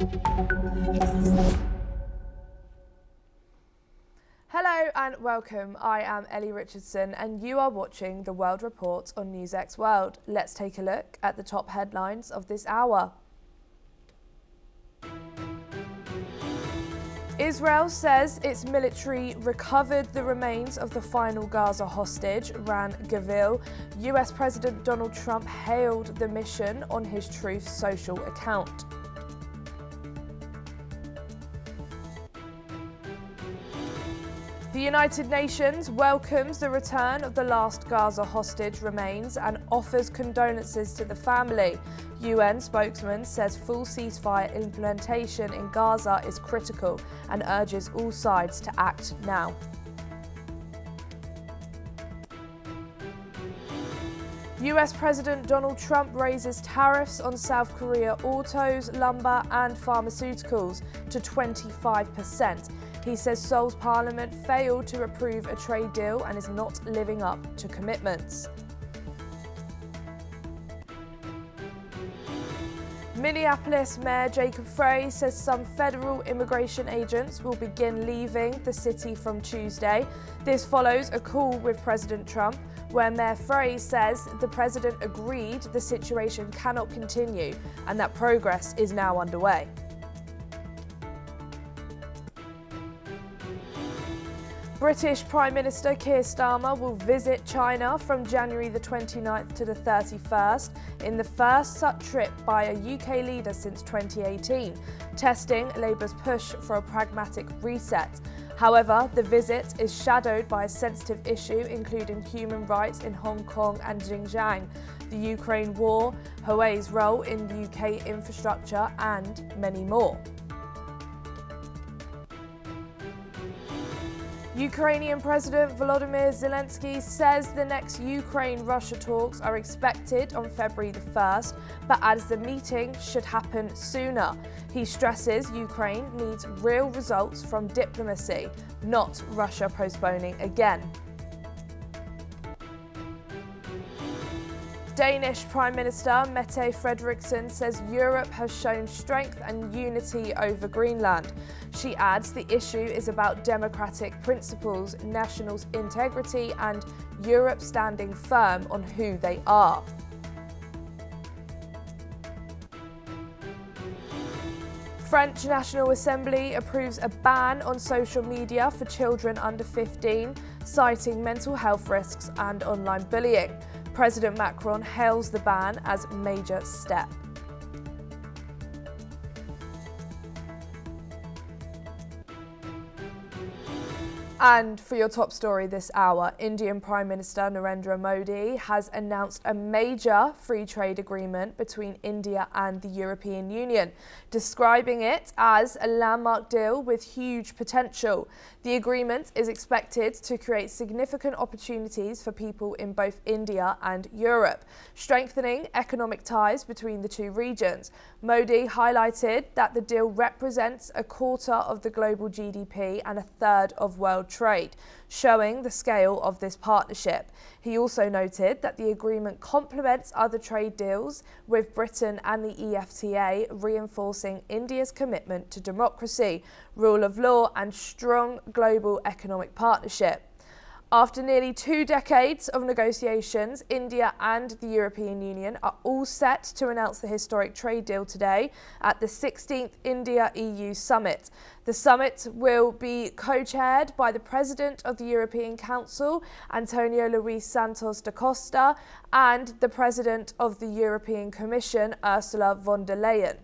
Hello and welcome. I am Ellie Richardson and you are watching the World Report on NewsX World. Let's take a look at the top headlines of this hour. Israel says its military recovered the remains of the final Gaza hostage, Ran Gavil. US President Donald Trump hailed the mission on his Truth Social account. The United Nations welcomes the return of the last Gaza hostage remains and offers condolences to the family. UN spokesman says full ceasefire implementation in Gaza is critical and urges all sides to act now. US President Donald Trump raises tariffs on South Korea autos, lumber and pharmaceuticals to 25%. He says Seoul's parliament failed to approve a trade deal and is not living up to commitments. Minneapolis Mayor Jacob Frey says some federal immigration agents will begin leaving the city from Tuesday. This follows a call with President Trump, where Mayor Frey says the president agreed the situation cannot continue and that progress is now underway. British Prime Minister Keir Starmer will visit China from January the 29th to the 31st in the first such trip by a UK leader since 2018, testing Labour's push for a pragmatic reset. However, the visit is shadowed by a sensitive issue including human rights in Hong Kong and Xinjiang, the Ukraine war, Huawei's role in the UK infrastructure and many more. Ukrainian President Volodymyr Zelensky says the next Ukraine-Russia talks are expected on February the 1st, but adds the meeting should happen sooner. He stresses Ukraine needs real results from diplomacy, not Russia postponing again. Danish Prime Minister Mette Frederiksen says Europe has shown strength and unity over Greenland. She adds the issue is about democratic principles, national integrity and Europe standing firm on who they are. French National Assembly approves a ban on social media for children under 15, citing mental health risks and online bullying. President Macron hails the ban as a major step. And for your top story this hour, Indian Prime Minister Narendra Modi has announced a major free trade agreement between India and the European Union, describing it as a landmark deal with huge potential. The agreement is expected to create significant opportunities for people in both India and Europe, strengthening economic ties between the two regions. Modi highlighted that the deal represents a quarter of the global GDP and a third of world trade, showing the scale of this partnership. He also noted that the agreement complements other trade deals with Britain and the EFTA, reinforcing India's commitment to democracy, rule of law and strong global economic partnership. After nearly 2 decades of negotiations, India and the European Union are all set to announce the historic trade deal today at the 16th India-EU Summit. The summit will be co-chaired by the President of the European Council, Antonio Luis Santos da Costa, and the President of the European Commission, Ursula von der Leyen,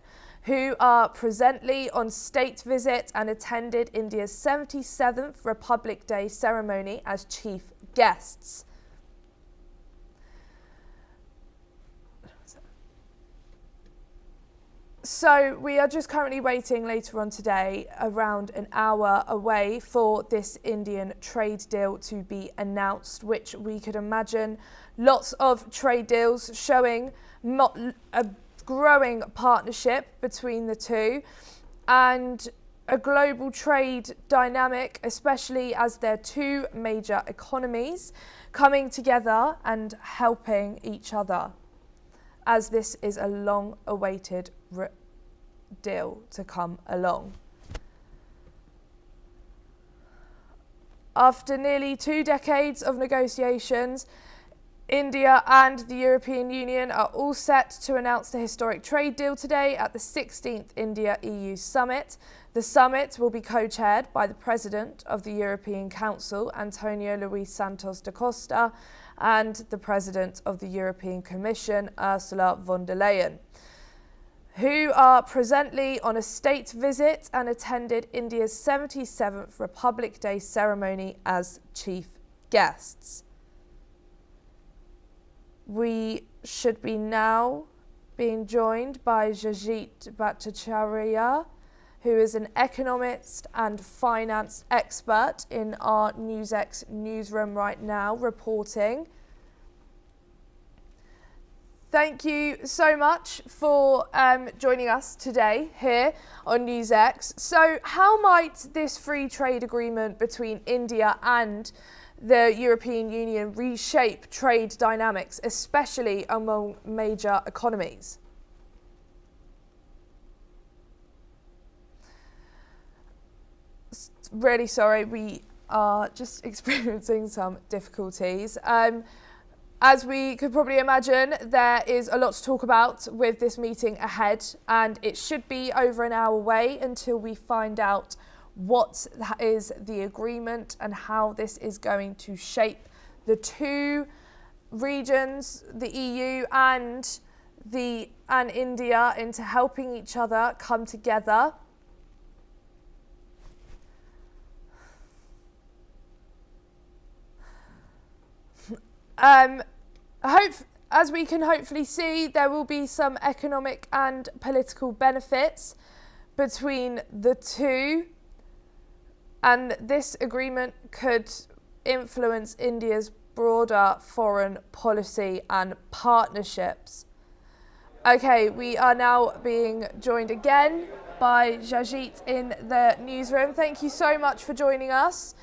who are presently on state visit and attended India's 77th Republic Day ceremony as chief guests. So we are just currently waiting later on today, around an hour away, for this Indian trade deal to be announced, which we could imagine lots of trade deals showing a growing partnership between the two and a global trade dynamic, especially as they're two major economies coming together and helping each other, as this is a long-awaited deal to come along. After nearly 2 decades of negotiations, India and the European Union are all set to announce the historic trade deal today at the 16th India-EU Summit. The summit will be co-chaired by the President of the European Council, Antonio Luis Santos da Costa, and the President of the European Commission, Ursula von der Leyen, who are presently on a state visit and attended India's 77th Republic Day ceremony as chief guests. We should be now being joined by Jajit Bhattacharya, who is an economist and finance expert in our NewsX newsroom right now, reporting. Thank you so much for joining us today here on NewsX. So how might this free trade agreement between India and the European Union reshape trade dynamics, especially among major economies? Really sorry, we are just experiencing some difficulties. As we could probably imagine, there is a lot to talk about with this meeting ahead, and it should be over an hour away until we find out what is the agreement and how this is going to shape the two regions, the EU and India, into helping each other come together. As we can hopefully see, there will be some economic and political benefits between the two, and this agreement could influence India's broader foreign policy and partnerships. Okay, we are now being joined again by Jajit in the newsroom. Thank you so much for joining us.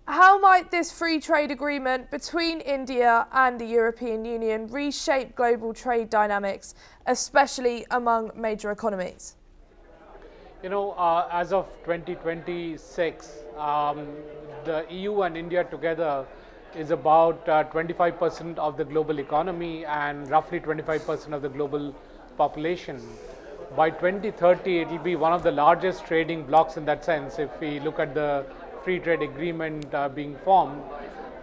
How might this free trade agreement between India and the European Union reshape global trade dynamics, especially among major economies? You know, as of 2026, the EU and India together is about 25% of the global economy and roughly 25% of the global population. By 2030, it will be one of the largest trading blocs in that sense, if we look at the free trade agreement being formed,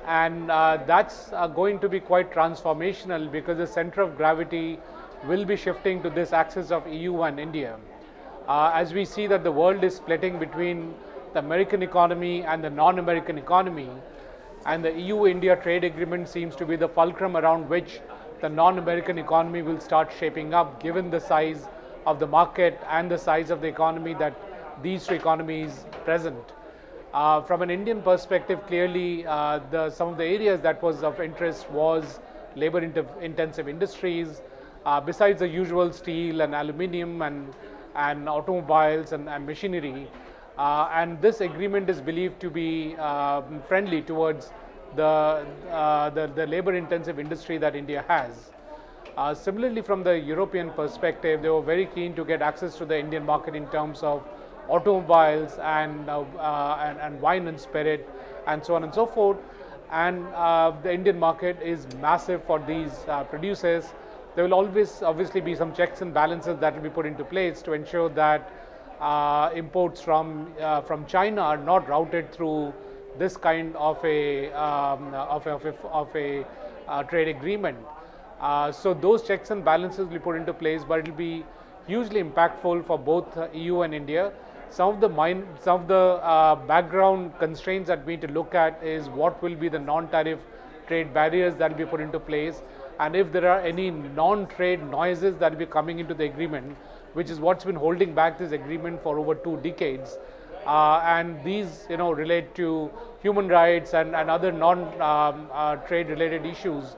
and that's going to be quite transformational because the center of gravity will be shifting to this axis of EU and India. As we see that the world is splitting between the American economy and the non-American economy, and the EU-India trade agreement seems to be the fulcrum around which the non-American economy will start shaping up, given the size of the market and the size of the economy that these two economies present. From an Indian perspective, clearly some of the areas that was of interest was labor-intensive industries, besides the usual steel and aluminium and automobiles and machinery. And this agreement is believed to be friendly towards the labor-intensive industry that India has. Similarly, from the European perspective, they were very keen to get access to the Indian market in terms of automobiles and wine and spirit and so on and so forth. And the Indian market is massive for these producers. There will always obviously be some checks and balances that will be put into place to ensure that imports from China are not routed through this kind of a trade agreement. So those checks and balances will be put into place, but it will be hugely impactful for both EU and India. Some of the background constraints that we need to look at is what will be the non-tariff trade barriers that will be put into place, and if there are any non-trade noises that will be coming into the agreement, which is what's been holding back this agreement for over 2 decades. And these, relate to human rights and other non-trade related issues.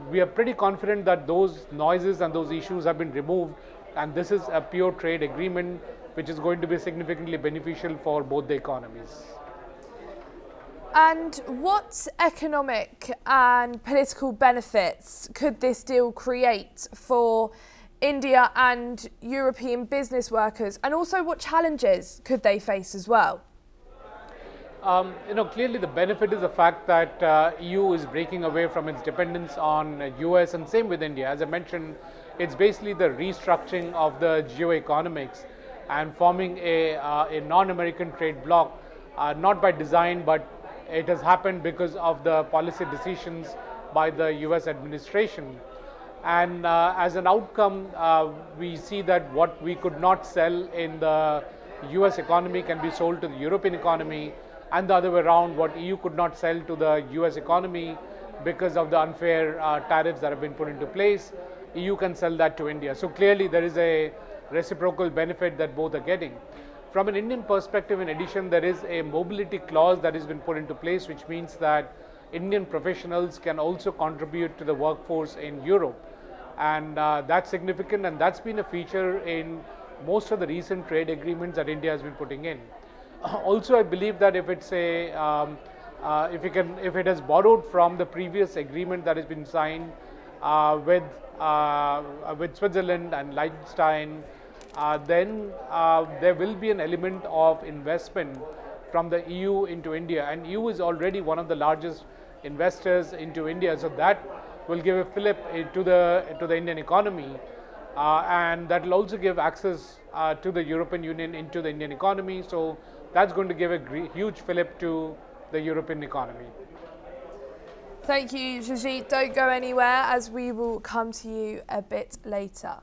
We are pretty confident that those noises and those issues have been removed, and this is a pure trade agreement which is going to be significantly beneficial for both the economies. And what economic and political benefits could this deal create for India and European business workers, and also what challenges could they face as well? Clearly the benefit is the fact that EU is breaking away from its dependence on US, and same with India. As I mentioned, it's basically the restructuring of the geoeconomics and forming a non-American trade bloc, not by design, but it has happened because of the policy decisions by the US administration. And as an outcome, we see that what we could not sell in the US economy can be sold to the European economy, and the other way around, what EU could not sell to the US economy because of the unfair tariffs that have been put into place, EU can sell that to India. So clearly there is a reciprocal benefit that both are getting. From an Indian perspective, in addition, there is a mobility clause that has been put into place, which means that Indian professionals can also contribute to the workforce in Europe. And that's significant, and that's been a feature in most of the recent trade agreements that India has been putting in. Also, I believe that if it's if it has borrowed from the previous agreement that has been signed with Switzerland and Liechtenstein, then there will be an element of investment from the EU into India, and EU is already one of the largest investors into India, so that will give a fillip to the Indian economy, and that will also give access to the European Union into the Indian economy. So that's going to give a huge fillip to the European economy. Thank you, Jajit. Don't go anywhere, as we will come to you a bit later.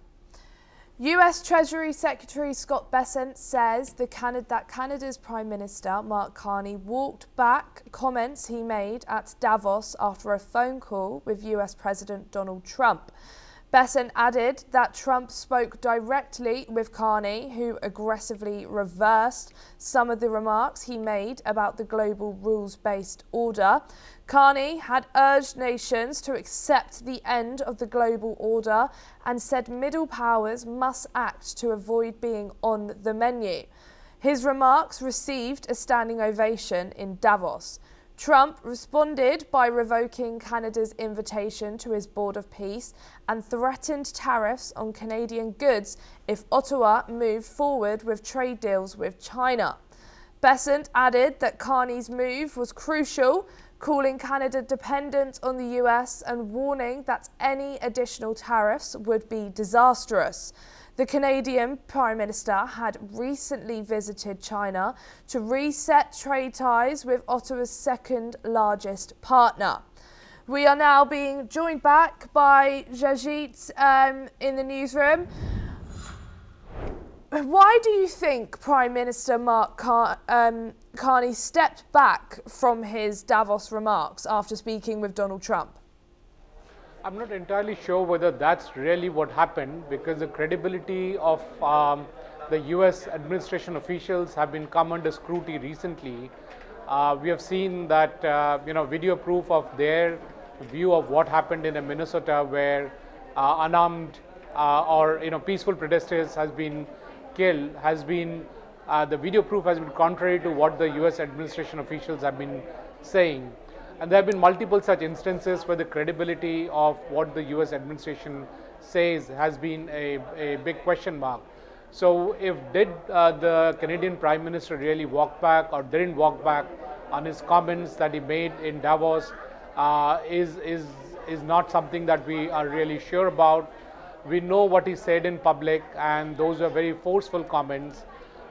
US Treasury Secretary Scott Bessent says that Canada's Prime Minister Mark Carney walked back comments he made at Davos after a phone call with US President Donald Trump. Bessent added that Trump spoke directly with Carney, who aggressively reversed some of the remarks he made about the global rules-based order. Carney had urged nations to accept the end of the global order and said middle powers must act to avoid being on the menu. His remarks received a standing ovation in Davos. Trump responded by revoking Canada's invitation to his Board of Peace and threatened tariffs on Canadian goods if Ottawa moved forward with trade deals with China. Bessent added that Carney's move was crucial, calling Canada dependent on the US and warning that any additional tariffs would be disastrous. The Canadian Prime Minister had recently visited China to reset trade ties with Ottawa's second largest partner. We are now being joined back by Jajit in the newsroom. Why do you think Prime Minister Mark Carney stepped back from his Davos remarks after speaking with Donald Trump? I'm not entirely sure whether that's really what happened, because the credibility of the US administration officials have been come under scrutiny recently. We have seen that video proof of their view of what happened in Minnesota, where unarmed or peaceful protesters has been killed, has been the video proof has been contrary to what the US administration officials have been saying. And there have been multiple such instances where the credibility of what the US administration says has been a big question mark. So if did the Canadian Prime Minister really walk back or didn't walk back on his comments that he made in Davos is not something that we are really sure about. We know what he said in public, and those are very forceful comments.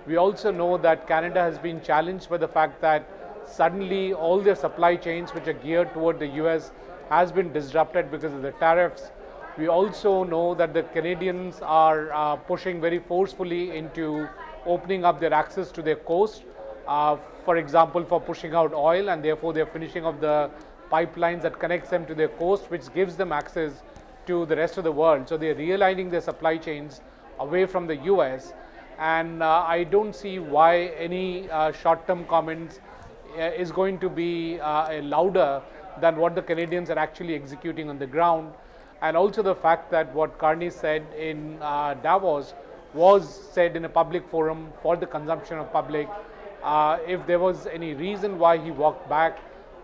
We also know that Canada has been challenged by the fact that suddenly all their supply chains which are geared toward the US has been disrupted because of the tariffs. We also know that the Canadians are pushing very forcefully into opening up their access to their coast, for example, for pushing out oil, and therefore they're finishing up the pipelines that connects them to their coast, which gives them access to the rest of the world. So they're realigning their supply chains away from the US, and I don't see why any short-term comments is going to be louder than what the Canadians are actually executing on the ground. And also the fact that what Carney said in Davos was said in a public forum for the consumption of public. If there was any reason why he walked back,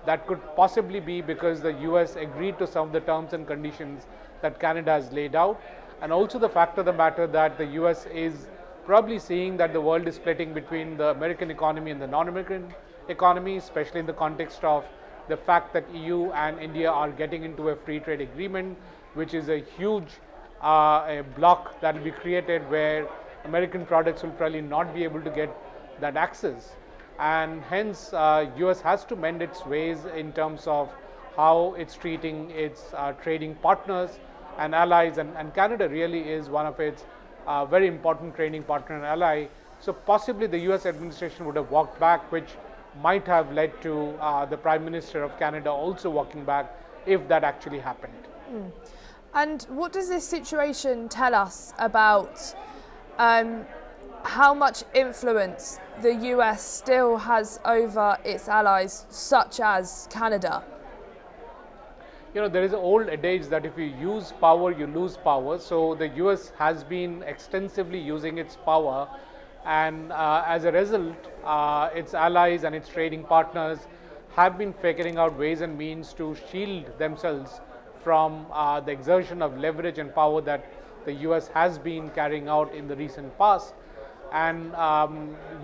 that could possibly be because the US agreed to some of the terms and conditions that Canada has laid out. and also the fact of the matter that the US is probably seeing that the world is splitting between the American economy and the non-American economy, especially in the context of the fact that EU and India are getting into a free trade agreement, which is a huge a block that will be created where American products will probably not be able to get that access, and hence US has to mend its ways in terms of how it's treating its trading partners and allies, and Canada really is one of its very important trading partner and ally. So possibly the US administration would have walked back, which might have led to the Prime Minister of Canada also walking back if that actually happened. And what does this situation tell us about how much influence the US still has over its allies, such as Canada? You know, there is an old adage that if you use power, you lose power. So the US has been extensively using its power, and as a result, its allies and its trading partners have been figuring out ways and means to shield themselves from the exertion of leverage and power that the US has been carrying out in the recent past. And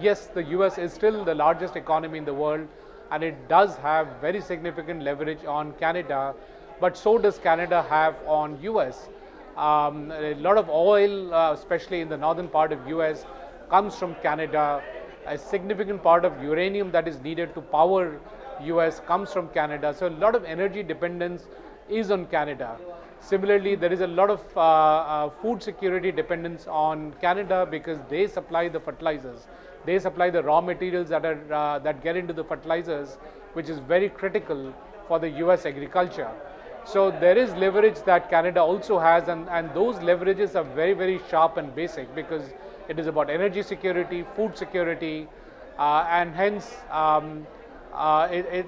yes, the US is still the largest economy in the world, and it does have very significant leverage on Canada, but so does Canada have on US. A lot of oil, especially in the northern part of US, comes from Canada. A significant part of uranium that is needed to power US comes from Canada. So a lot of energy dependence is on Canada. Similarly, there is a lot of food security dependence on Canada because they supply the fertilizers. They supply the raw materials that get into the fertilizers, which is very critical for the US agriculture. So there is leverage that Canada also has, and those leverages are very, very sharp and basic because it is about energy security, food security, and hence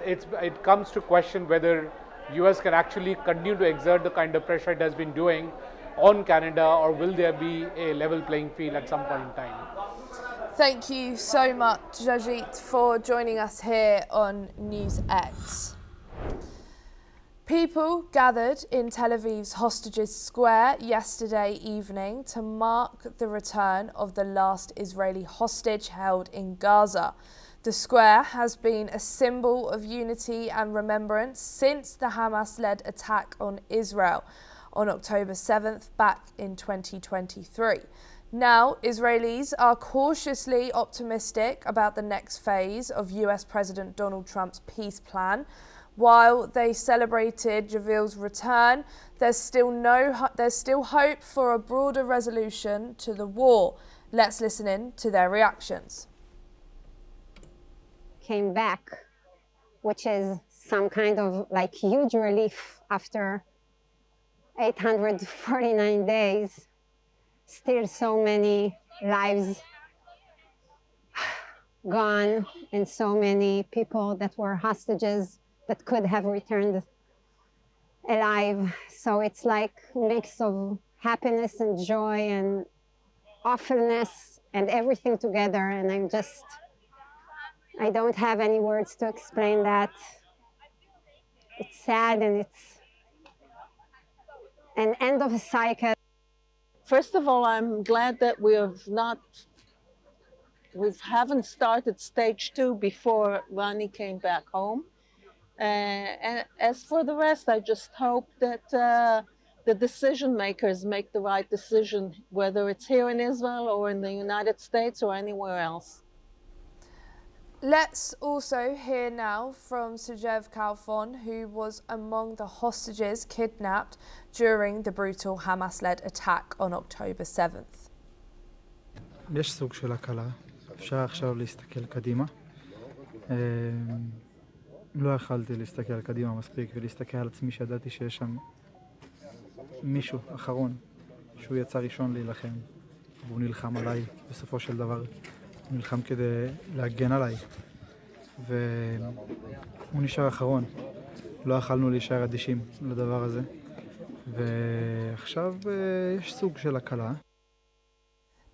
it comes to question whether US can actually continue to exert the kind of pressure it has been doing on Canada, or will there be a level playing field at some point in time. Thank you so much, Jajit, for joining us here on NewsX. People gathered in Tel Aviv's Hostages Square yesterday evening to mark the return of the last Israeli hostage held in Gaza. The square has been a symbol of unity and remembrance since the Hamas-led attack on Israel on October 7th back in 2023. Now, Israelis are cautiously optimistic about the next phase of US President Donald Trump's peace plan. While they celebrated Javil's return, there's still hope for a broader resolution to the war. Let's listen in to their reactions. Came back, which is some kind of like huge relief after 849 days. Still so many lives gone and so many people that were hostages that could have returned alive. So it's like a mix of happiness and joy and awfulness and everything together. And I don't have any words to explain that. It's sad and it's an end of a cycle. First of all, I'm glad that we haven't started stage 2 before Ronnie came back home. And as for the rest, I just hope that the decision makers make the right decision, whether it's here in Israel or in the United States or anywhere else. Let's also hear now from Sujev Kalfon, who was among the hostages kidnapped during the brutal Hamas-led attack on October 7th. יש סוג של הקלה, אפשר עכשיו להסתכל קדימה. לא יכלתי להסתכל קדימה מספיק ולהסתכל על עצמי שידעתי שיש שם מישהו אחרון שהוא יצא ראשון להילחם והוא נלחם עליי בסופו של דבר. הוא נלחם כדי להגן עליי והוא נשאר אחרון. לא יכלנו להישאר אדישים לדבר הזה ועכשיו יש סוג של הקלה.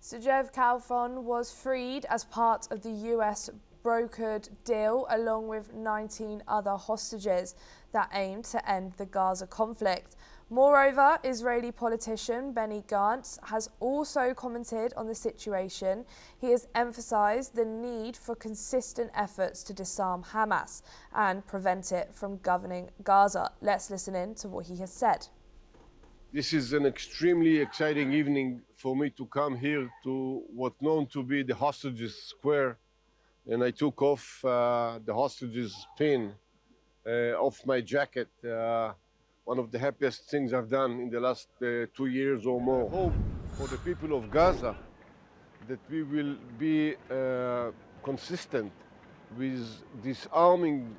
Sujev Kalfon was freed as part of the US brokered deal along with 19 other hostages that aimed to end the Gaza conflict. Moreover, Israeli politician Benny Gantz has also commented on the situation. He has emphasized the need for consistent efforts to disarm Hamas and prevent it from governing Gaza. Let's listen in to what he has said. This is an extremely exciting evening for me to come here to what's known to be the hostages square, and I took off the hostages pin off my jacket. One of the happiest things I've done in the last 2 years or more. Hope for the people of Gaza that we will be consistent with disarming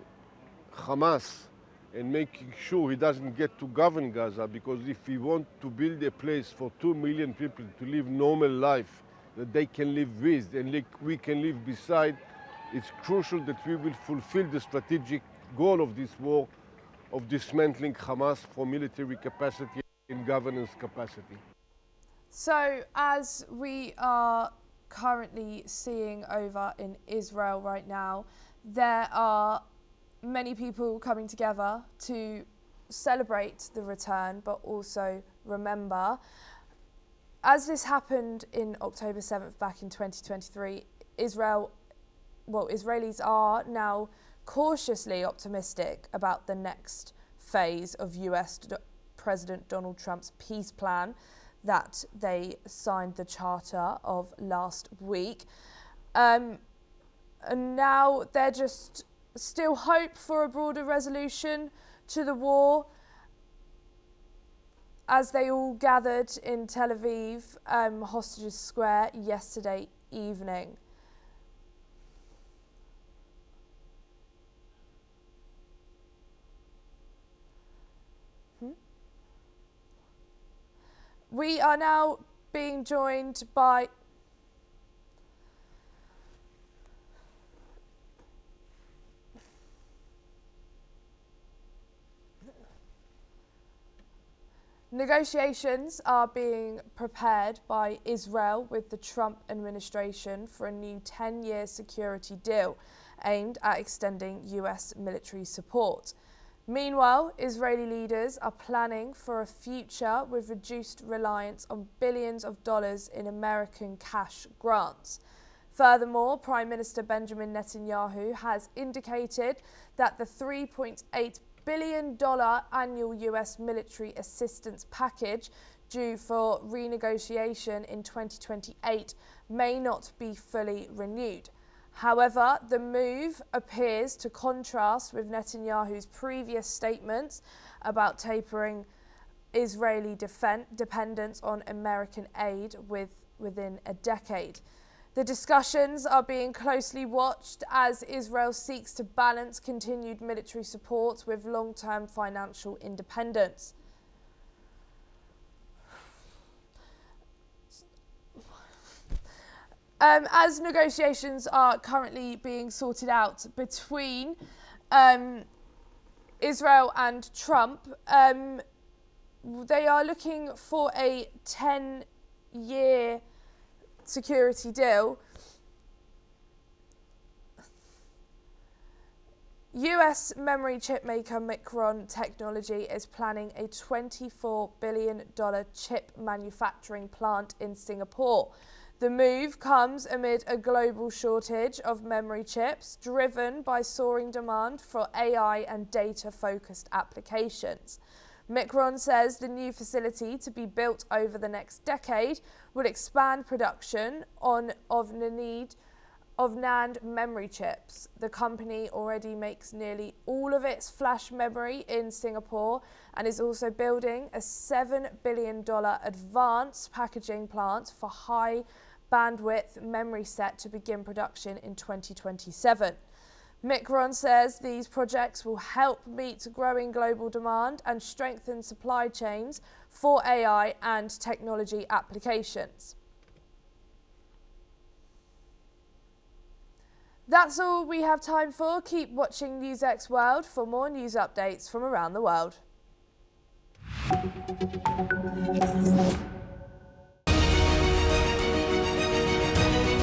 Hamas and making sure he doesn't get to govern Gaza, because if we want to build a place for 2 million people to live normal life that they can live with and we can live beside, it's crucial that we will fulfill the strategic goal of this war of dismantling Hamas for military capacity and governance capacity. So, as we are currently seeing over in Israel right now, there are many people coming together to celebrate the return, but also remember, as this happened in October 7th back in 2023, Israelis are now cautiously optimistic about the next phase of US President Donald Trump's peace plan that they signed the charter of last week. And now they're just still hope for a broader resolution to the war, as they all gathered in Tel Aviv, Hostages Square, yesterday evening. We are now being joined by negotiations are being prepared by Israel with the Trump administration for a new 10-year security deal aimed at extending US military support. Meanwhile, Israeli leaders are planning for a future with reduced reliance on billions of dollars in American cash grants. Furthermore, Prime Minister Benjamin Netanyahu has indicated that the $3.8 billion annual US military assistance package due for renegotiation in 2028 may not be fully renewed. However, the move appears to contrast with Netanyahu's previous statements about tapering Israeli dependence on American aid within a decade. The discussions are being closely watched as Israel seeks to balance continued military support with long-term financial independence. As negotiations are currently being sorted out between Israel and Trump, they are looking for a 10-year security deal. US memory chip maker Micron Technology is planning a $24 billion chip manufacturing plant in Singapore. The move comes amid a global shortage of memory chips driven by soaring demand for AI and data-focused applications. Micron says the new facility, to be built over the next decade, will expand production of NAND memory chips. The company already makes nearly all of its flash memory in Singapore and is also building a $7 billion advanced packaging plant for high bandwidth memory set to begin production in 2027. Micron says these projects will help meet growing global demand and strengthen supply chains for AI and technology applications. That's all we have time for. Keep watching NewsX World for more news updates from around the world.